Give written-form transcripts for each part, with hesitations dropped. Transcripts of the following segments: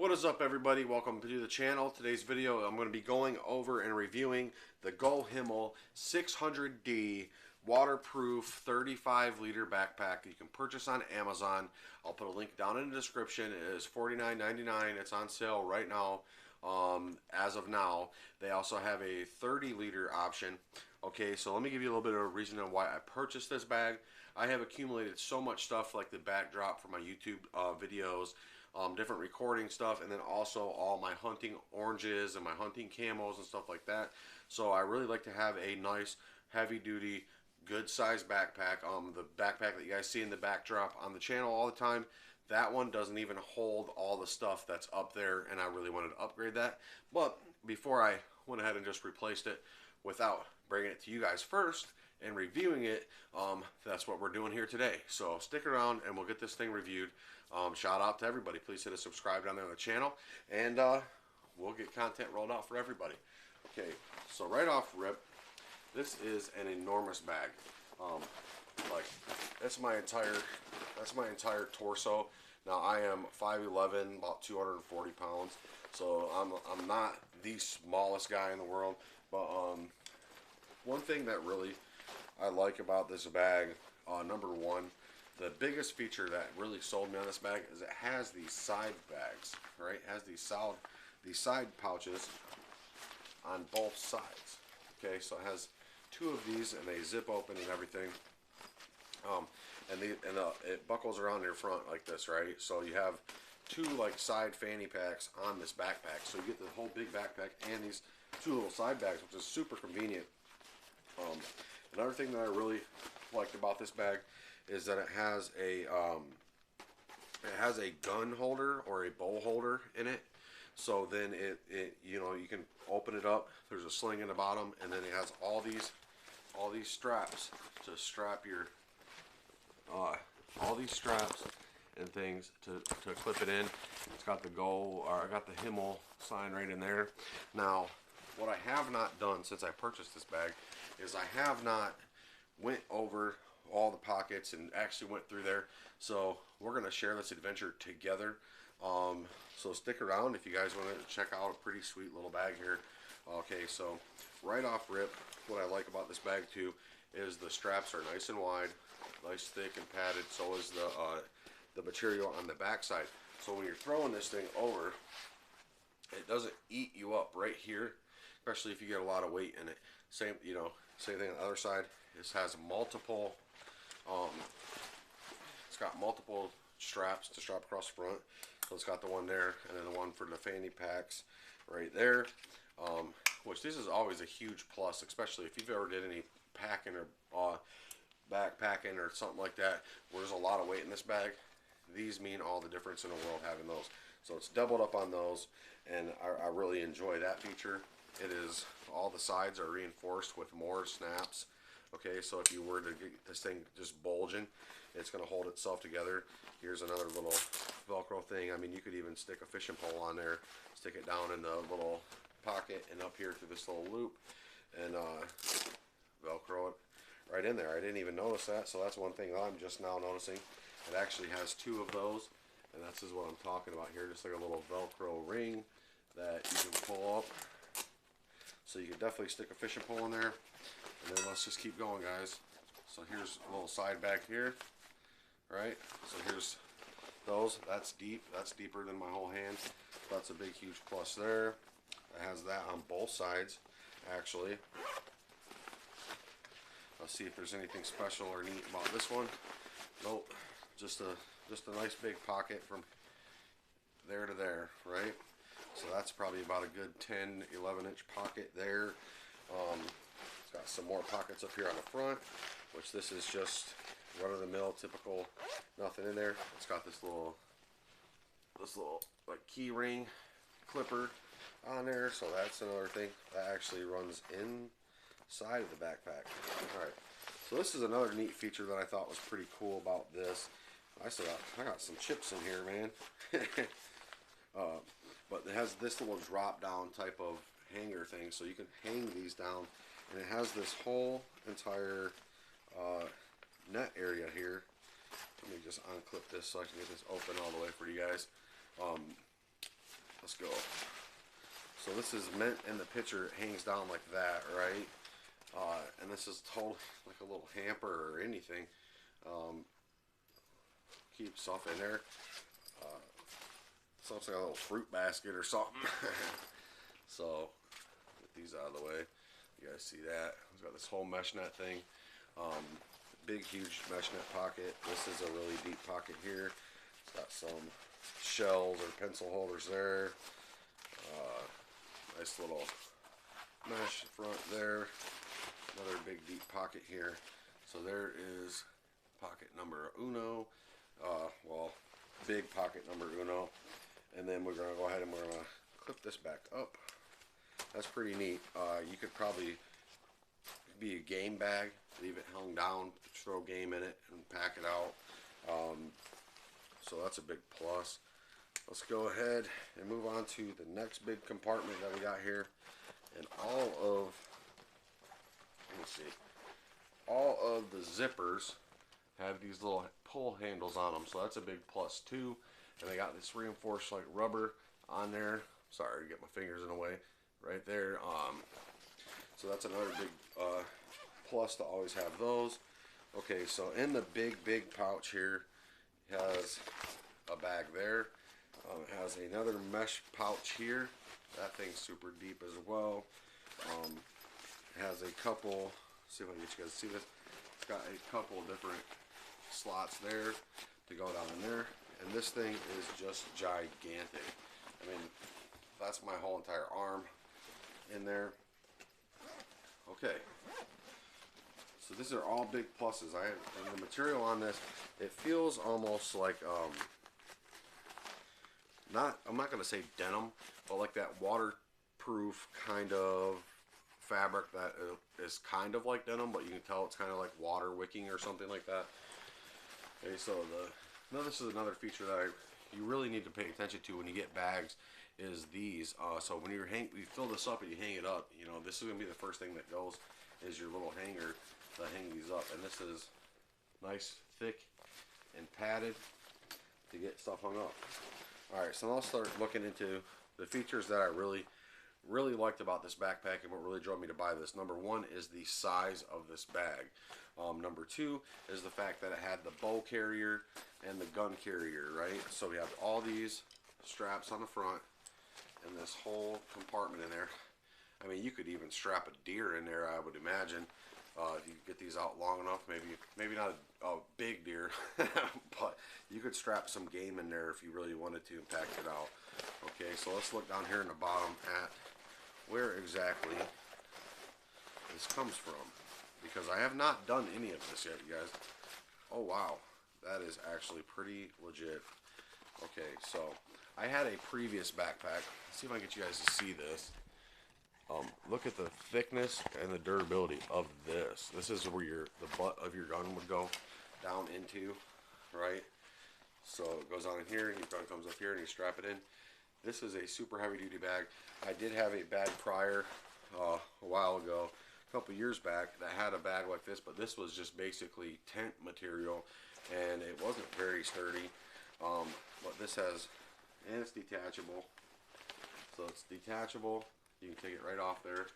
What is up, everybody? Welcome to the channel. Today's video I'm going to be going over and reviewing the Gohimal 600d waterproof 35-liter backpack you can purchase on Amazon. I'll put a link down in the description. It is $49.99. It's on sale right now. As of now, they also have a 30-liter option. Okay, so let me give you a little bit of a reason on why I purchased this bag. I have accumulated so much stuff, like the backdrop for my YouTube videos, different recording stuff, and then also all my hunting oranges and my hunting camos and stuff like that. So I really like to have a nice, heavy-duty, good-sized backpack. The backpack that you guys see in the backdrop on the channel all the time, that one doesn't even hold all the stuff that's up there, and I really wanted to upgrade that. But before I went ahead and just replaced it without bringing it to you guys first and reviewing it, that's what we're doing here today. So stick around and we'll get this thing reviewed. Shout out to everybody. Please hit a subscribe down there on the channel, and we'll get content rolled out for everybody. Okay, so right off rip, this is an enormous bag. Like that's my entire torso. Now I am 5'11", about 240 pounds, so I'm not the smallest guy in the world. But one thing that really I like about this bag, number one, the biggest feature that really sold me on this bag is it has these side bags, right? It has these side pouches on both sides. Okay, so it has two of these, and they zip open and everything. It buckles around your front like this, right? So you have two like side fanny packs on this backpack. So you get the whole big backpack and these two little side bags, which is super convenient. Another thing that I really liked about this bag is that it has a gun holder or a bow holder in it. So then it you know, you can open it up. There's a sling in the bottom, and then it has all these straps to strap your all these straps and things to clip it in. It's got the I got the Gohimal sign right in there. Now, what I have not done since I purchased this bag is I have not went over all the pockets and actually went through there. So we're gonna share this adventure together. So stick around if you guys want to check out a pretty sweet little bag here. Okay, so right off rip, what I like about this bag too is the straps are nice and wide, nice thick and padded. So is the material on the back side. So when you're throwing this thing over, it doesn't eat you up right here, especially if you get a lot of weight in it. Same thing on the other side. This has multiple it's got multiple straps to strap across the front. So it's got the one there, and then the one for the fanny packs right there, which this is always a huge plus, especially if you've ever did any packing or backpacking or something like that where there's a lot of weight in this bag. These mean all the difference in the world having those. So it's doubled up on those, and I really enjoy that feature. It is, all the sides are reinforced with more snaps. Okay, so if you were to get this thing just bulging, it's going to hold itself together. Here's another little Velcro thing. I mean, you could even stick a fishing pole on there, stick it down in the little pocket and up here through this little loop, and Velcro it right in there. I didn't even notice that, so that's one thing I'm just now noticing. It actually has two of those, and that's just what I'm talking about here, just like a little Velcro ring that you can pull up. So you can definitely stick a fishing pole in there. And then let's just keep going, guys. So here's a little side bag here, right? So here's those. That's deep. That's deeper than my whole hand. That's a big, huge plus there. It has that on both sides, actually. Let's see if there's anything special or neat about this one. Nope. Just a nice big pocket from there to there, right? So that's probably about a good 10, 11-inch pocket there. It's got some more pockets up here on the front, which this is just run-of-the-mill, typical, nothing in there. It's got this little like key ring clipper on there, so that's another thing that actually runs inside of the backpack. All right, so this is another neat feature that I thought was pretty cool about this. I got some chips in here, man. But it has this little drop down type of hanger thing, so you can hang these down, and it has this whole entire net area here. Let me just unclip this so I can get this open all the way for you guys. let's go. So this is meant in the picture, it hangs down like that, right? And this is totally like a little hamper or anything. Keep stuff in there. Something like a little fruit basket or something. So get these out of the way. You guys see that? It's got this whole mesh net thing. Big, huge mesh net pocket. This is a really deep pocket here. It's got some shells or pencil holders there. Nice little mesh front there. Another big, deep pocket here. So there is pocket number uno. Well, big pocket number uno. And then we're going to go ahead and we're going to clip this back up. That's pretty neat. You could probably be a game bag, leave it hung down, throw game in it, and pack it out. So that's a big plus. Let's go ahead and move on to the next big compartment that we got here. And all of the zippers have these little pull handles on them, so that's a big plus too. And they got this reinforced like rubber on there. Sorry to get my fingers in the way right there. So that's another big plus to always have those. Okay, so in the big pouch here has a bag there. It has another mesh pouch here. That thing's super deep as well. It has a couple, see if I can get you guys to see this. It's got a couple different slots there to go down in there. And this thing is just gigantic. I mean, that's my whole entire arm in there. Okay. So these are all big pluses. And the material on this, it feels almost like I'm not gonna say denim, but like that waterproof kind of fabric that is kind of like denim, but you can tell it's kind of like water wicking or something like that. Okay, so this is another feature that you really need to pay attention to when you get bags is these. So when you fill this up and you hang it up, you know, this is gonna be the first thing that goes is your little hanger to hang these up, and this is nice, thick, and padded to get stuff hung up. Alright, so now I'll start looking into the features that I really liked about this backpack and what really drove me to buy this. Number one is the size of this bag. Number two is the fact that it had the bow carrier and the gun carrier, right? So we have all these straps on the front and this whole compartment in there. I mean, you could even strap a deer in there, I would imagine. If you get these out long enough, maybe not a big deer, but you could strap some game in there if you really wanted to and pack it out. Okay, so let's look down here in the bottom at where exactly this comes from, because I have not done any of this yet, you guys. Oh wow, that is actually pretty legit. Okay, so I had a previous backpack. Let's see if I can get you guys to see this. Look at the thickness and the durability of this. This is where the butt of your gun would go down into, right? So it goes on in here, and your gun comes up here, and you strap it in. This is a super heavy duty bag. I did have a bag prior a while ago, a couple years back, that had a bag like this, but this was just basically tent material, and it wasn't very sturdy. But this has, and it's detachable. So it's detachable. You can take it right off there.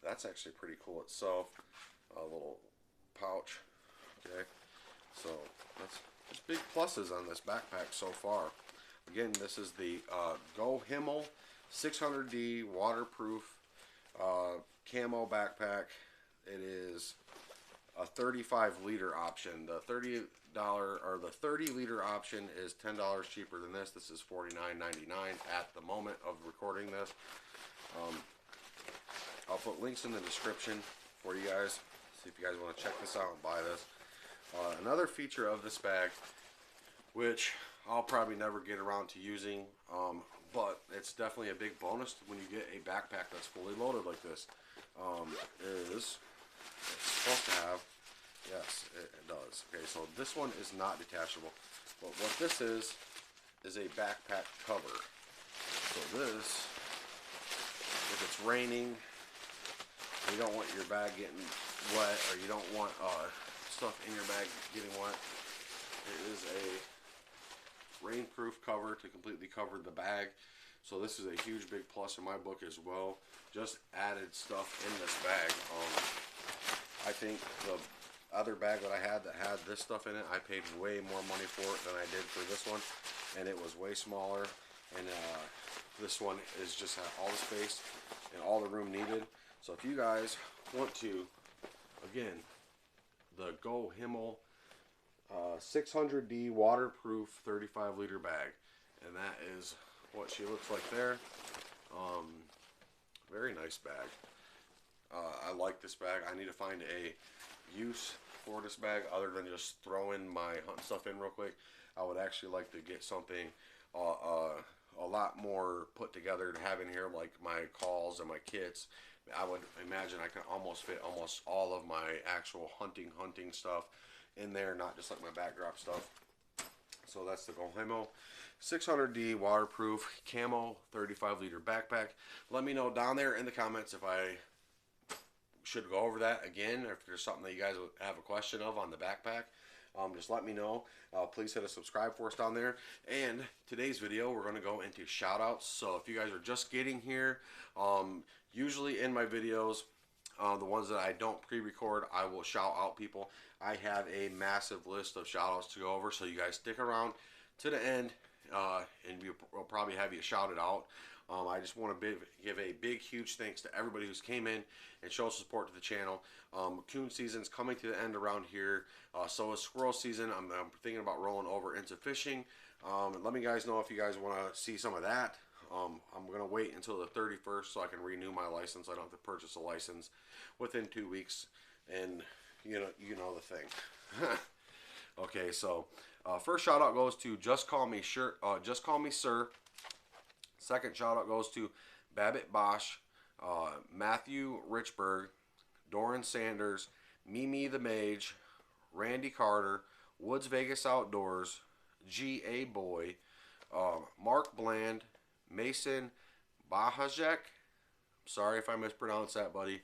That's actually pretty cool itself. A little pouch. Okay, so there's big pluses on this backpack so far. Again, this is the Gohimal 600d waterproof camo backpack. It is a 35-liter option. The $30 or the 30-liter option is $10 cheaper than this. This is $49.99 at the moment of recording this. I'll put links in the description for you guys. See if you guys want to check this out and buy this. Another feature of this bag, which I'll probably never get around to using, but it's definitely a big bonus when you get a backpack that's fully loaded like this, is it's supposed to have, yes, it does. Okay, so this one is not detachable, but what this is a backpack cover. So this, if it's raining, you don't want your bag getting wet, or you don't want stuff in your bag getting wet, it is a waterproof cover to completely cover the bag. So this is a huge big plus in my book as well. Just added stuff in this bag. I think the other bag that I had that had this stuff in it, I paid way more money for it than I did for this one, and it was way smaller. And this one is just had all the space and all the room needed. So if you guys want to, again, the Gohimal 600d waterproof 35 liter bag, and that is what she looks like there. Very nice bag. I like this bag. I need to find a use for this bag other than just throwing my hunting stuff in real quick. I would actually like to get something a lot more put together to have in here, like my calls and my kits. I would imagine I can almost fit almost all of my actual hunting stuff in there, not just like my backdrop stuff. So that's the Gohimal 600d waterproof camo 35 liter backpack. Let me know down there in the comments if I should go over that again, or if there's something that you guys have a question of on the backpack. Just let me know. Please hit a subscribe for us down there. And today's video, we're going to go into shout outs. So if you guys are just getting here, usually in my videos, the ones that I don't pre-record, I will shout out people. I have a massive list of shout outs to go over, so you guys stick around to the end, and we'll probably have you shouted out. I just want to give a big, huge thanks to everybody who's came in and showed support to the channel. Coon season's coming to the end around here. So is squirrel season. I'm thinking about rolling over into fishing. Let me guys know if you guys want to see some of that. I'm going to wait until the 31st so I can renew my license. I don't have to purchase a license within 2 weeks. And you know the thing. Okay, so first shout out goes to Just Call Me Sir. Second shout out goes to Babbitt Bosch, Matthew Richburg, Doran Sanders, Mimi the Mage, Randy Carter, Woods Vegas Outdoors, G.A. Boy, Mark Bland, Mason Bahajek. Sorry if I mispronounced that, buddy.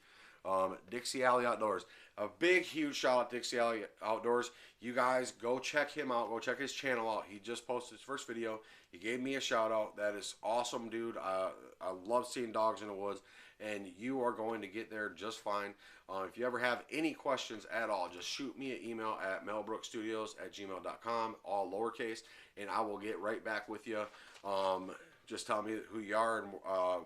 Dixie Alley Outdoors. A big, huge shout out to Dixie Alley Outdoors. You guys go check him out. Go check his channel out. He just posted his first video. He gave me a shout out. That is awesome, dude. I love seeing dogs in the woods, and you are going to get there just fine. If you ever have any questions at all, just shoot me an email at malbrookstudios@gmail.com, all lowercase, and I will get right back with you. Just tell me who you are and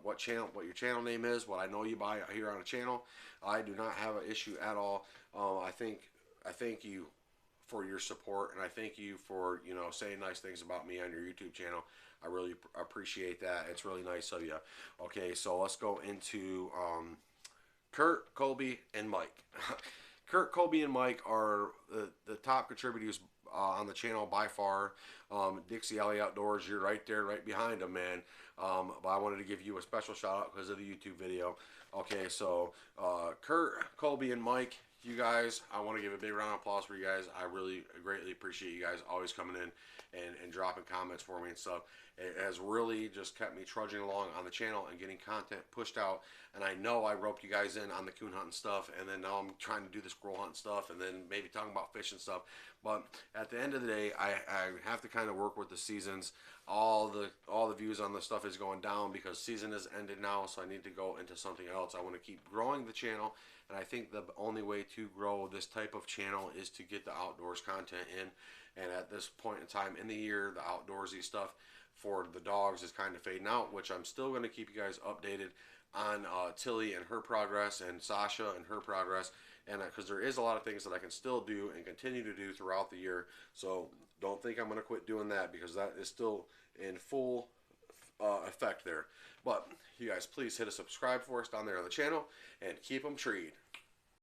what your channel name is, what I know you by here on the channel. I do not have an issue at all. I thank you for your support, and I thank you for saying nice things about me on your YouTube channel. I really appreciate that. It's really nice of you. Okay, so let's go into Kurt, Colby, and Mike. Kurt, Colby, and Mike are the top contributors on the channel by far. Dixie Alley Outdoors, you're right there, right behind them, man. But I wanted to give you a special shout out because of the YouTube video. Okay, so Kurt, Colby, and Mike, you guys, I want to give a big round of applause for you guys. I really greatly appreciate you guys always coming in and dropping comments for me and stuff. It has really just kept me trudging along on the channel and getting content pushed out. And I know I roped you guys in on the coon hunting stuff, and then now I'm trying to do the squirrel hunting stuff, and then maybe talking about fishing stuff. But at the end of the day, I have to kind of work with the seasons. All the views on the stuff is going down because season is ended now, so I need to go into something else. I want to keep growing the channel, and I think the only way to grow this type of channel is to get the outdoors content in. And at this point in time in the year, the outdoorsy stuff for the dogs is kind of fading out, which I'm still going to keep you guys updated on Tilly and her progress, and Sasha and her progress, and because there is a lot of things that I can still do and continue to do throughout the year. So don't think I'm going to quit doing that, because that is still in full effect there. But you guys, please hit a subscribe for us down there on the channel and keep them treed.